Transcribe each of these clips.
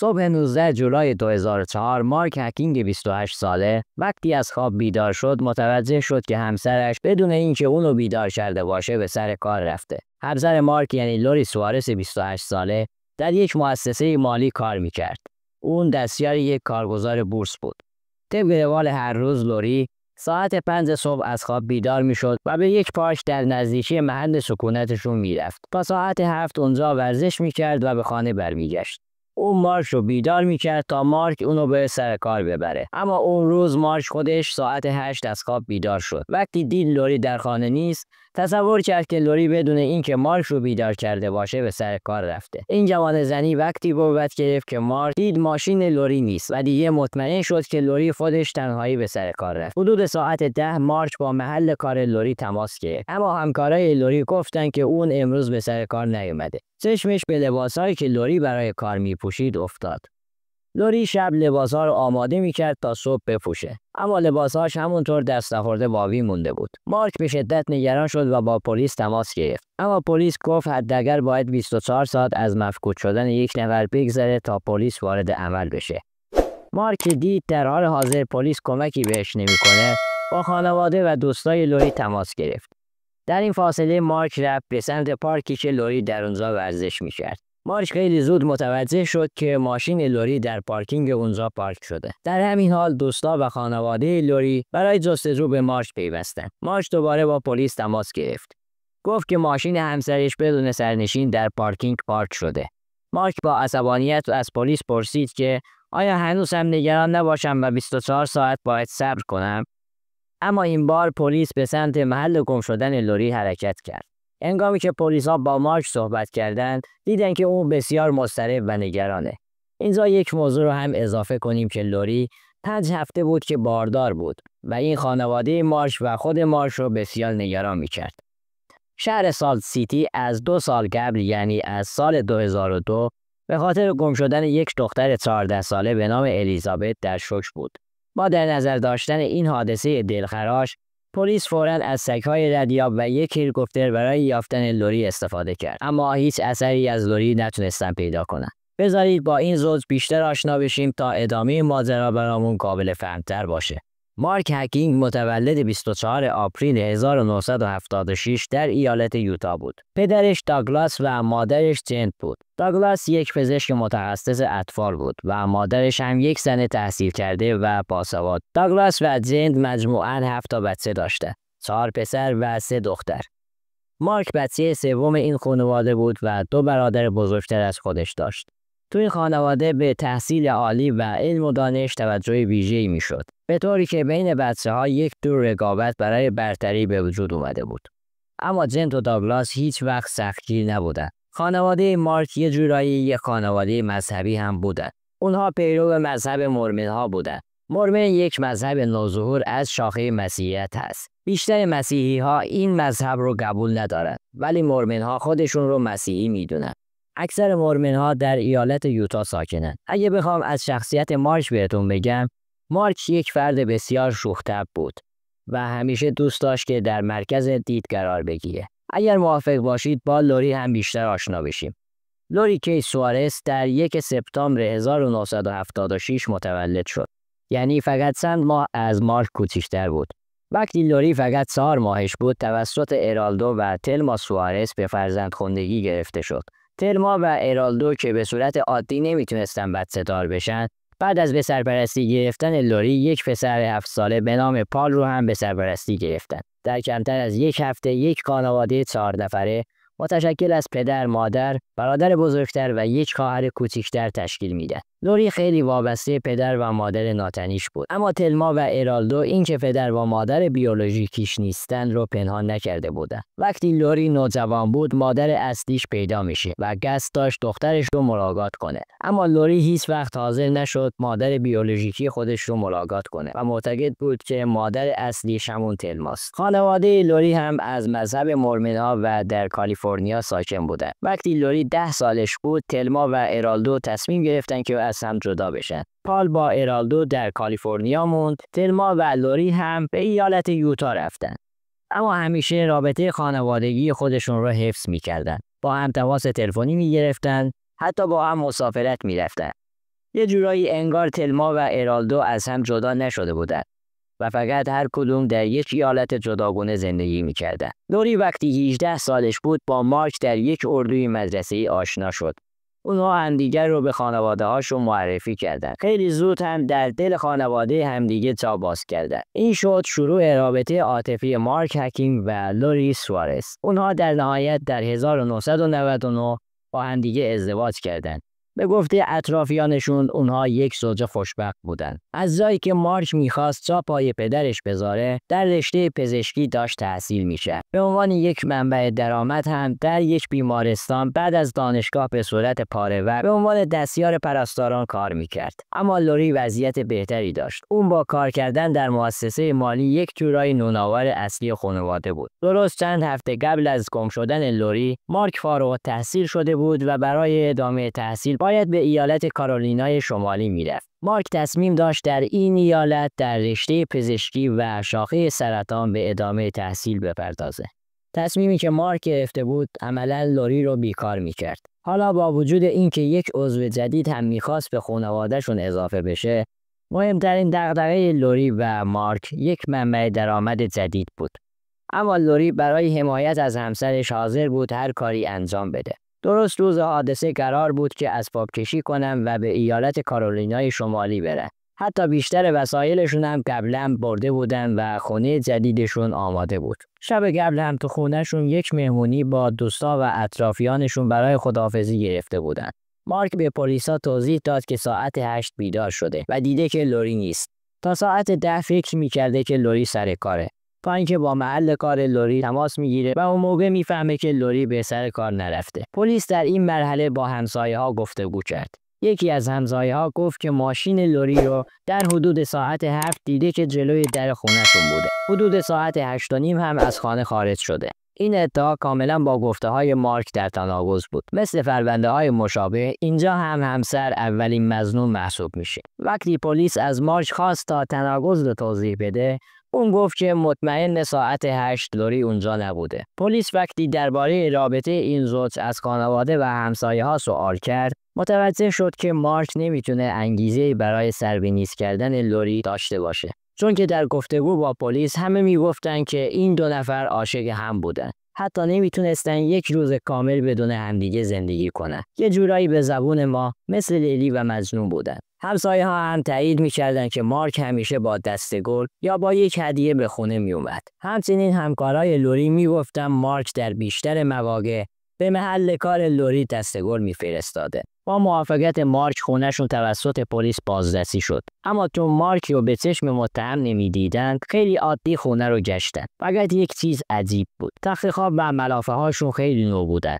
صبح 19 جولای 2004 مارک هکینگ 28 ساله وقتی از خواب بیدار شد متوجه شد که همسرش بدون اینکه اونو بیدار کرده باشه به سر کار رفته. همسر مارک یعنی لوری سوارس 28 ساله در یک مؤسسه مالی کار میکرد. اون دستیار یک کارگزار بورس بود. طبق روال هر روز لوری ساعت 5 صبح از خواب بیدار میشد و به یک پارک در نزدیکی محل سکونتشون میرفت. تا ساعت 7 اونجا ورزش میکرد و به خانه برمیگشت. اون مارک رو بیدار میکرد تا مارک اونو به سر کار ببره. اما اون روز مارک خودش ساعت 8 از خواب بیدار شد. وقتی دید لوری در خانه نیست، تصور کرد که لوری بدون اینکه مارک رو بیدار کرده باشه به سر کار رفته. این جوان زنی وقتی بابت گرفت که مارک دید ماشین لوری نیست و دیگه مطمئن شد که لوری خودش تنهایی به سر کار رفت. حدود ساعت 10 مارک با محل کار لوری تماس گرفت. اما همکارای لوری گفتن که اون امروز به سر کار نیومده. چشمش به لباسایی که لوری برای کار میپوشید افتاد. لوری شب لباسا رو آماده میکرد تا صبح بپوشه، اما لباساش همونطور دست نخورده باقی مونده بود. مارک به شدت نگران شد و با پلیس تماس گرفت، اما پلیس گفت حداقل باید 24 ساعت از مفقود شدن یک نفر بگذره تا پلیس وارد عمل بشه. مارک دید در حال حاضر پلیس کمکی بهش نمیکنه، با خانواده و دوستای لوری تماس گرفت. در این فاصله مارک رفت به سمت پارکی که لوری در اونجا ورزش میکرد. مارک خیلی زود متوجه شد که ماشین لوری در پارکینگ اونجا پارک شده. در همین حال دوستا و خانواده لوری برای جستجو به مارک پیوستند. مارک دوباره با پلیس تماس گرفت. گفت که ماشین همسرش بدون سرنشین در پارکینگ پارک شده. مارک با عصبانیت از پلیس پرسید که آیا هنوز هم نگران نباشم و 24 ساعت باید صبر کنم؟ اما این بار پلیس به سمت محل گم شدن لوری حرکت کرد. هنگامی که پلیسا با مارک صحبت کردند، دیدن که اون بسیار مضطرب و نگرانه. اینجا یک موضوع رو هم اضافه کنیم که لوری 5 هفته بود که باردار بود و این خانواده مارک و خود مارک رو بسیار نگران می‌کرد. شهر سالت سیتی از 2 سال قبل، یعنی از سال 2002، به خاطر گم شدن یک دختر 14 ساله به نام الیزابت در شوک بود. با در نظر داشتن این حادثه دلخراش، پلیس فوراً از سگ‌های ردیاب و یک هلیکوپتر برای یافتن لوری استفاده کرد، اما هیچ اثری از لوری نتونستن پیدا کنن. بذارید با این زوج بیشتر آشنا بشیم تا ادامه ماجرا برامون قابل فهم‌تر باشه. مارک هکینگ متولد 24 آپریل 1976 در ایالت یوتا بود. پدرش داگلاس و مادرش جند بود. داگلاس یک پزشک متخصص اطفال بود و مادرش هم یک زن تحصیل کرده و باسواد. داگلاس و جند مجموعاً 7 تا بچه داشته، 4 پسر و 3 دختر. مارک بچه سوم این خانواده بود و 2 برادر بزرگتر از خودش داشت. تو این خانواده به تحصیل عالی و علم و دانش توجه ویژه‌ای میشد، به طوری که بین بچه‌ها یک جور رقابت برای برتری به وجود اومده بود. اما جند و داگلاس هیچ وقت سختگیر نبودن. خانواده مارک یه جورایی یک خانواده مذهبی هم بودن. اونها پیرو مذهب مورمن‌ها بودن. مورمن یک مذهب نوظهور از شاخه مسیحیت هست. بیشتر مسیحی‌ها این مذهب رو قبول ندارن، ولی مورمن‌ها خودشون رو مسیحی میدونن. اکثر مورمن‌ها در ایالت یوتا ساکنن. اگه بخوام از شخصیت مارک بهتون بگم، مارک یک فرد بسیار شوخ‌طبع بود و همیشه دوست داشت که در مرکز دید قرار بگیره. اگر موافق باشید با لوری هم بیشتر آشنا بشیم. لوری کی سوارس در 1 سپتامبر 1976 متولد شد. یعنی فقط چند ماه از مارک کوچکتر بود. وقتی لوری فقط 4 ماهش بود توسط ارالدو و تلما سوارس به فرزندخواندگی گرفته شد. تلما و ارالدو که به صورت عادی نمیتونستن بچه‌دار بشن، بعد از به سرپرستی گرفتن لوری یک پسر 7 ساله به نام پال رو هم به سرپرستی گرفتن. در کمتر از 1 هفته یک خانواده 4 نفره متشکل از پدر، مادر، برادر بزرگتر و یک خواهر کوچکتر تشکیل میده. لوری خیلی وابسته پدر و مادر ناتنیش بود، اما تلما و ارالدو این که پدر و مادر بیولوژیکیش نیستن رو پنهان نکرده بودن. وقتی لوری نوجوان بود مادر اصلیش پیدا میشه و قصد داشت دخترش رو ملاقات کنه، اما لوری هیچ وقت حاضر نشد مادر بیولوژیکی خودش رو ملاقات کنه و معتقد بود که مادر اصلیش همون تلماست. خانواده لوری هم از مذهب مورمن‌ها و در کالیفرنیا ساکن بودن. وقتی لوری 10 سالش بود تلما و ارالدو تصمیم گرفتن که از هم جدا بشن. پال با ارالدو در کالیفرنیا موند. تلما و لوری هم به ایالت یوتا رفتن، اما همیشه رابطه خانوادگی خودشون رو حفظ می‌کردن. با هم تماس تلفنی می‌گرفتن، حتی با هم مسافرت می‌رفتن. یه جورایی انگار تلما و ارالدو از هم جدا نشده بودند و فقط هر کدوم در یک ایالت جداگانه زندگی می‌کردند. لوری وقتی 18 سالش بود با مارک در یک اردوی مدرسه‌ای آشنا شد. اونها همدیگر رو به خانواده‌هاشون معرفی کردند. خیلی زود هم در دل خانواده همدیگه جا باز کردند. این شد شروع رابطه عاطفی مارک هکینگ و لوری سوارز. اونها در نهایت در 1999 با همدیگه ازدواج کردند. به گفته اطرافیانشون اونها یک زوج خوشبخت بودن. از جایی که مارک میخواست جا پای پدرش بذاره، در رشته پزشکی داشت تحصیل میشه. به عنوان یک منبع درآمد هم در یک بیمارستان بعد از دانشگاه به صورت پاره‌ور به عنوان دستیار پرستاران کار میکرد. اما لوری وضعیت بهتری داشت. اون با کار کردن در مؤسسه مالی یک جورایی نونآور اصلی خانواده بود. درست چند هفته قبل از گم شدن لوری، مارک فارغ التحصیل شده بود و برای ادامه تحصیل باید به ایالت کارولینای شمالی میرفت. مارک تصمیم داشت در این ایالت در رشته پزشکی و شاخه سرطان به ادامه تحصیل بپردازه. تصمیمی که مارک گرفته بود عملاً لوری رو بیکار میکرد. حالا با وجود اینکه یک عضو جدید هم میخواست به خانواده‌شون اضافه بشه، مهمترین دغدغه لوری و مارک یک منبع درآمد جدید بود. اما لوری برای حمایت از همسرش حاضر بود هر کاری انجام بده. درست روز حادثه قرار بود که اسباب کشی کنن و به ایالت کارولینای شمالی برن. حتی بیشتر وسایلشون هم قبلا برده بودن و خونه جدیدشون آماده بود. شب قبل هم تو خونهشون یک مهمونی با دوستا و اطرافیانشون برای خداحافظی گرفته بودن. مارک به پلیسا توضیح داد که ساعت 8 بیدار شده و دیده که لوری نیست. تا ساعت 10 فکر می‌کرده که لوری سر کاره. تا اینکه با محل کار لوری تماس میگیره و اون موقع میفهمه که لوری به سر کار نرفته. پلیس در این مرحله با همسایه‌ها گفتگو کرد. یکی از همسایه‌ها گفت که ماشین لوری رو در حدود ساعت 7 دیده که جلوی در خونه‌شون بوده. حدود ساعت 8:30 هم از خانه خارج شده. این ادعا کاملا با گفته‌های مارک در تناقض بود. مثل فرمانده‌های مشابه، اینجا هم همسر اولین مظنون محسوب میشه. وقتی پلیس از مارک خواست تا تناقض رو توضیح بده، اون گفت که مطمئن ساعت 8 لوری اونجا نبوده. پلیس وقتی درباره رابطه این زوج از خانواده و همسایه‌ها سوال کرد، متوجه شد که مارک نمیتونه انگیزه‌ای برای سربینیز کردن لوری داشته باشه. چون که در گفتگو با پلیس همه میگفتن که این دو نفر عاشق هم بودن. حتی نمیتونستن یک روز کامل بدون همدیگه زندگی کنن. یه جورایی به زبون ما مثل لیلی و مجنون بودن. همسایه ها هم تایید میکردن که مارک همیشه با دستگل یا با یک هدیه به خونه میومد. همچنین همکارای لوری میگفتن مارک در بیشتر مواقع به محل کار لوری دستگل میفرستاده. با موافقت مارک خونهشون توسط پلیس بازرسی شد. اما چون مارک رو به چشم متهم نمیدیدند، خیلی عادی خونه رو گشتن. فقط یک چیز عجیب بود. تخت خواب و ملافه هاشون خیلی نو بودن.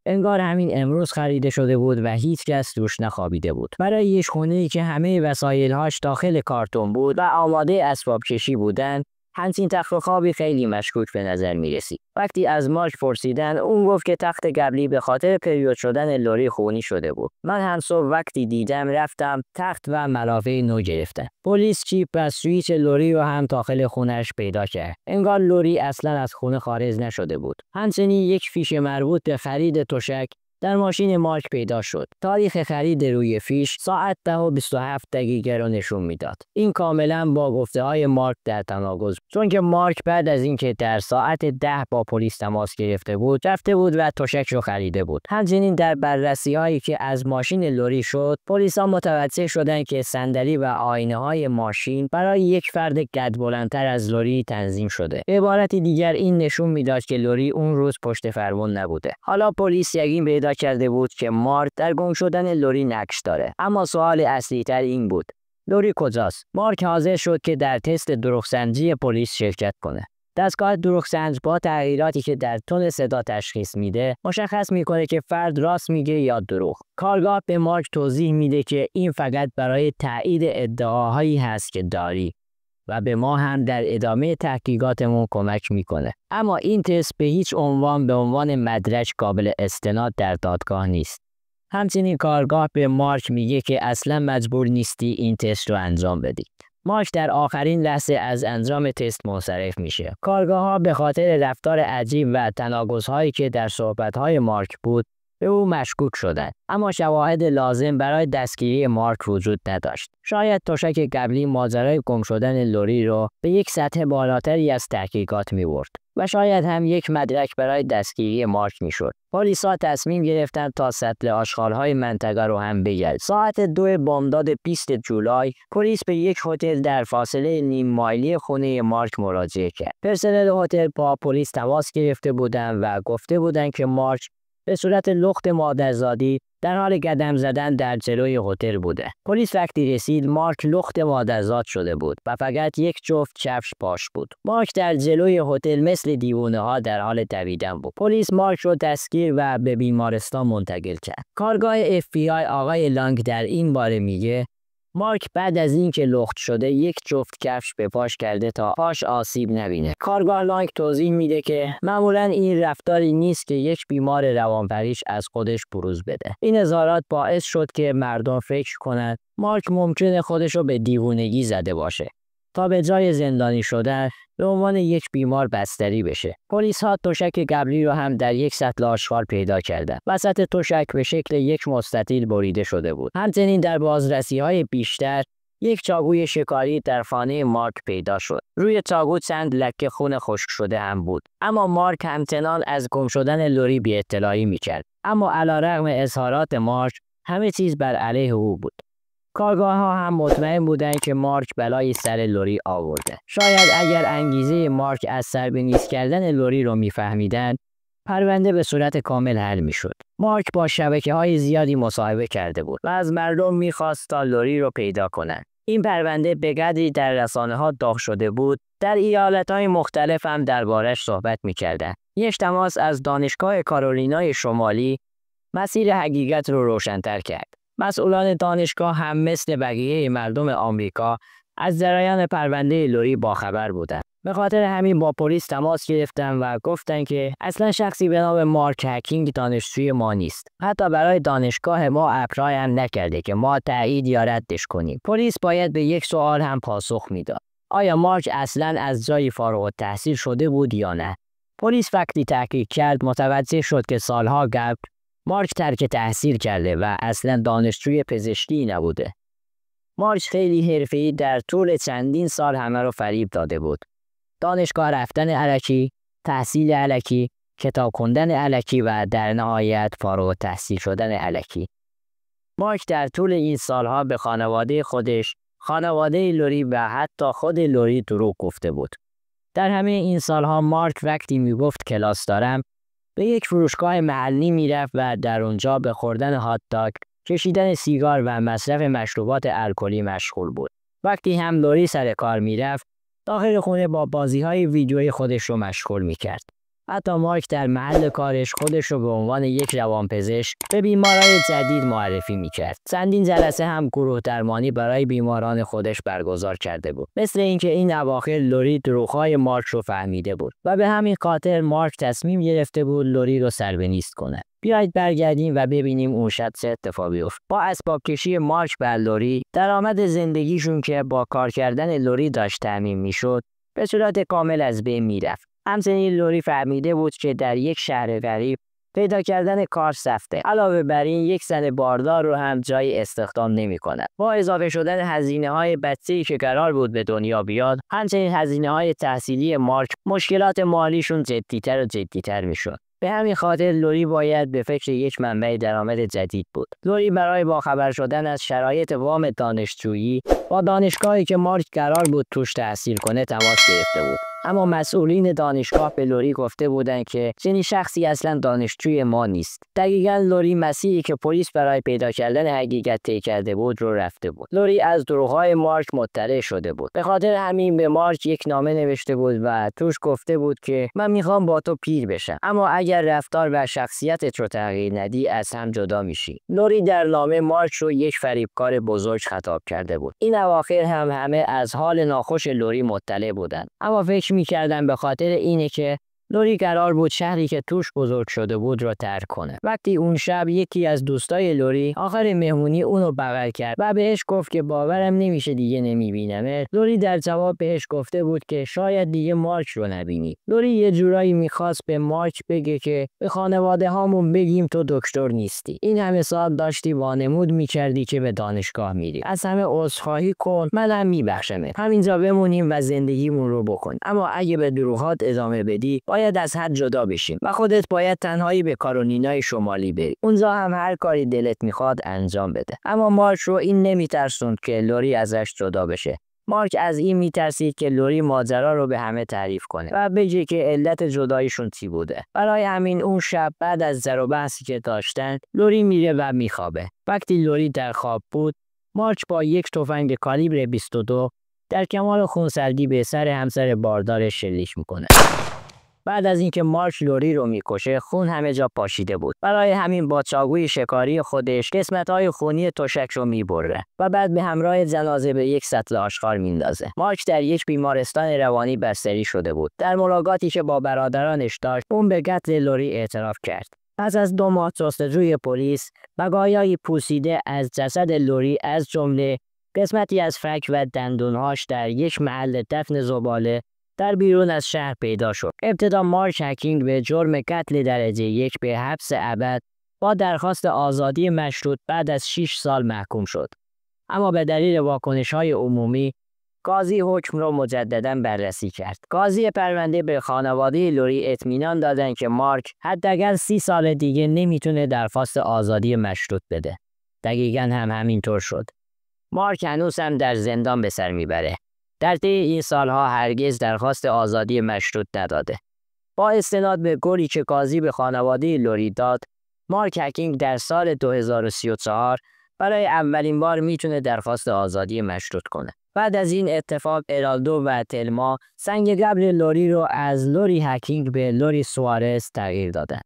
انگار همین امروز خریده شده بود و هیچ کس توش نخوابیده بود. برای یک خونه‌ای که همه وسایل‌هاش داخل کارتون بود و آماده اسباب کشی بودن، همچین تخت خوابی خیلی مشکوک به نظر می رسید. وقتی از مارک پرسیدن، اون گفت که تخت قبلی به خاطر پریود شدن لوری خونی شده بود. من هم صبح وقتی دیدم رفتم تخت و ملافه نو گرفتم. پلیس چیپ و سویچ لوری رو هم داخل خونش پیدا کرد. انگار لوری اصلا از خونه خارج نشده بود. همچنین یک فیش مربوط به خرید تشک در ماشین مارک پیدا شد. تاریخ خرید روی فیش ساعت 10:27 رو نشون میداد. این کاملا با گفته‌های مارک در تناقض، چون که مارک بعد از اینکه در ساعت 10 با پلیس تماس گرفته بود، رفته بود و تشک رو خریده بود. همچنین در بررسی‌هایی که از ماشین لوری شد، پلیسا متوجه شدند که صندلی و آینه‌های ماشین برای یک فرد قد بلندتر از لوری تنظیم شده. به عبارت دیگر این نشون میداد که لوری اون روز پشت فرمون نبوده. حالا پلیس یقین پیدا کرده بود که مارک در گم شدن لوری نقش داره. اما سوال اصلی تر این بود: لوری کجاست؟ مارک حاضر شد که در تست دروغ‌سنجی پلیس شرکت کنه. دستگاه دروغ‌سنج با تغییراتی که در تون صدا تشخیص میده، مشخص میکنه که فرد راست میگه یا دروغ. کارگاه به مارک توضیح میده که این فقط برای تایید ادعاهایی هست که داری و به ما هم در ادامه تحقیقاتمون کمک میکنه. اما این تست به هیچ عنوان به عنوان مدرک قابل استناد در دادگاه نیست. همچنین کارگاه به مارک میگه که اصلا مجبور نیستی این تست رو انجام بدی. مارک در آخرین لحظه از انجام تست منصرف میشه. کارگاه ها به خاطر رفتار عجیب و تناقض‌هایی که در صحبت‌های مارک بود، به او مشکوک شدند، اما شواهد لازم برای دستگیری مارک وجود نداشت. شاید تشک قبلی ماجرای گم شدن لوری رو به یک سطح بالاتری از تحقیقات می‌برد و شاید هم یک مدرک برای دستگیری مارک میشد. پلیسا تصمیم گرفتند تا سطل آشغال‌های منطقه رو هم بگردند. ساعت 2 بامداد 20 جولای، پلیس به یک هتل در فاصله نیم مایلی خونه مارک مراجعه کرد. پرسنل هتل با پلیس تماس گرفته بودند و گفته بودند که مارک به صورت لخت مادرزادی در حال قدم زدن در جلوی هتل بوده. پلیس وقتی رسید، مارک لخت مادرزاد شده بود و فقط یک جفت کفش پاش بود. مارک در جلوی هتل مثل دیوانه ها در حال دویدن بود. پلیس مارک رو دستگیر و به بیمارستان منتقل کرد. کارگاه FBI آقای لانگ در این باره میگه مارک بعد از اینکه لخت شده یک جفت کفش به پاش کرده تا پاش آسیب نبینه. کارگاه لانگ توضیح میده که معمولا این رفتاری نیست که یک بیمار روانپریش از خودش بروز بده. این اظهارات باعث شد که مردم فکر کنند مارک ممکنه خودشو به دیوونگی زده باشه تا به جای زندانی شدن به عنوان یک بیمار بستری بشه. پلیس ها تشک قبلی رو هم در یک سطل آشغال پیدا کردند. وسط تشک به شکل یک مستطیل بریده شده بود. همچنین در بازرسی های بیشتر یک چاقوی شکاری در خانه مارک پیدا شد. روی چاقو چند لکه خون خشک شده هم بود. اما مارک همچنان از گم شدن لوری بی اطلاعی میکرد. اما علیرغم اظهارات مارک همه چیز بر علیه او بود. کارگاه ها هم مطمئن بودند که مارک بلای سر لوری آورده. شاید اگر انگیزه مارک از سر به نیست کردن لوری رو میفهمیدن، پرونده به صورت کامل حل میشد. مارک با شبکه‌های زیادی مصاحبه کرده بود و از مردم میخواست تا لوری رو پیدا کنند. این پرونده به قدری در رسانه‌ها داغ شده بود، در ایالت‌های مختلف هم دربارش صحبت می‌کردند. یک تماس از دانشگاه کارولینای شمالی مسیر حقیقت رو روشن‌تر کرد. مسئولان دانشگاه هم مثل بقیه مردم آمریکا از جریان پرونده لوری باخبر بودند. به خاطر همین با پلیس تماس گرفتن و گفتن که اصلا شخصی به نام مارک هکینگ دانشجوی ما نیست. حتی برای دانشگاه ما اپلای هم نکرده که ما تایید یا ردش کنیم. پلیس باید به یک سوال هم پاسخ میداد. آیا مارک اصلا از جایی فارغ التحصیل شده بود یا نه؟ پلیس وقتی تحقیق کرد متوجه شد که سالها قبل مارک ترک تحصیل کرده و اصلا دانشجوی پزشکی نبوده. مارک خیلی حرفه‌ای در طول چندین سال همه رو فریب داده بود. دانشگاه رفتن الکی، تحصیل الکی، کتاب خوندن الکی و در نهایت فارغ التحصیل شدن الکی. مارک در طول این سالها به خانواده خودش، خانواده لوری و حتی خود لوری دروغ گفته بود. در همه این سالها مارک وقتی میگفت کلاس دارم، به یک فروشگاه محلی میرفت و در اونجا به خوردن هات داگ، کشیدن سیگار و مصرف مشروبات الکلی مشغول بود. وقتی هم لوری سر کار میرفت، داخل خونه با بازی‌های ویدیویی خودش رو مشغول می‌کرد. حتی مارک در محل کارش خودش رو به عنوان یک روانپزشک به بیماران جدید معرفی می‌کرد. چندین جلسه هم گروه درمانی برای بیماران خودش برگزار کرده بود. مثل اینکه این اواخر لوری دروغ‌های مارک رو فهمیده بود و به همین خاطر مارک تصمیم گرفته بود لوری رو سربنیست کنه. بیایید برگردیم و ببینیم اون شب چه اتفاقی افتاد. با اسباب کشی مارک بر لوری، درآمد زندگیشون که با کار کردن لوری داشت تامین میشد، به صورت کامل از بین میرفت. همچنین لوری فهمیده بود که در یک شهر غریب پیدا کردن کار سخته. علاوه بر این یک زن باردار رو هم جای استخدام نمی‌کند. با اضافه شدن هزینه‌های بچه‌ای که قرار بود به دنیا بیاد، همچنین هزینه‌های تحصیلی مارک، مشکلات مالیشون جدی‌تر و جدی‌تر میشد. به همین خاطر لوری باید به فکر یک منبع درآمد جدید بود. لوری برای باخبر شدن از شرایط وام دانشجویی با دانشگاهی که مارک قرار بود توش تحصیل کنه تماس گرفته بود. اما مسئولین دانشگاه به لوری گفته بودند که چنین شخصی اصلا دانشجوی ما نیست. دقیقاً لوری مسیری که پلیس برای پیدا کردن حقیقت طی کرده بود رو رفته بود. لوری از دروغ‌های مارک مطلع شده بود. به خاطر همین به مارک یک نامه نوشته بود و توش گفته بود که من میخوام با تو پیر بشم، اما اگر رفتار و شخصیتت رو تغییر ندی از هم جدا میشی. لوری در نامه مارک رو یک فریبکار بزرگ خطاب کرده بود. این اواخر هم همه از حال ناخوش لوری مطلع بودند، اما فکر می‌کردن به خاطر اینه که لوری قرار بود شهری که توش بزرگ شده بود رو ترک کنه. وقتی اون شب یکی از دوستای لوری آخر مهمونی اونو بغل کرد و بهش گفت که باورم نمیشه دیگه نمیبینمت، لوری در جواب بهش گفته بود که شاید دیگه مارک رو نبینی. لوری یه جورایی میخواست به مارک بگه که به خانواده هامون بگیم تو دکتر نیستی. این همه سال داشتی وانمود میکردی که به دانشگاه میری. از همه عذرخواهی کن، منم میبخشمت. همینجا بمونیم و زندگیمون رو بکن. اما اگه به دروغات ادامه بدی، باید از حد جدا بشیم و خودت باید تنهایی به کارولینای شمالی بری. اونجا هم هر کاری دلت میخواد انجام بده. اما مارک رو این نمیترسوند که لوری ازش جدا بشه. مارک از این میترسید که لوری ماجرا رو به همه تعریف کنه و بگه که علت جداییشون چی بوده. برای همین اون شب بعد از زر و بحثی که داشتن، لوری میره و میخوابه. وقتی لوری در خواب بود، مارک با یک تفنگ کالیبر 22 در کمال خونسردی به سر همسر باردارش شلیک میکنه. بعد از اینکه مارک لوری رو میکشه، خون همه جا پاشیده بود. برای همین با چاقوی شکاری خودش قسمت‌های خونی تشک رو میبره و بعد به همراه جنازه به یک سطل آشغال میندازه. مارک در یک بیمارستان روانی بستری شده بود. در ملاقاتی که با برادرانش داشت، اون به قتل لوری اعتراف کرد. پس از 2 ماه جستجوی پلیس، بقایای پوسیده از جسد لوری از جمله قسمتی از فک و دندونهاش در یک محل دفن زباله در بیرون از شهر پیدا شد. ابتدا مارک هکینگ به جرم قتل درجه 1 به حبس ابد با درخواست آزادی مشروط بعد از 6 سال محکوم شد. اما به دلیل واکنش‌های عمومی، قاضی حکم را مجددا بررسی کرد. قاضی پرونده به خانواده لوری اطمینان دادند که مارک حداقل 30 سال دیگه نمیتونه درخواست آزادی مشروط بده. دقیقاً هم همینطور شد. مارک هنوز هم در زندان به سر میبره. در طی این سالها هرگز درخواست آزادی مشروط نداده. با استناد به قولی که قاضی به خانواده لوری داد، مارک هکینگ در سال 2034 برای اولین بار میتونه درخواست آزادی مشروط کنه. بعد از این اتفاق، ارالدو و تلما سنگ قبر لوری رو از لوری هکینگ به لوری سوارز تغییر دادن.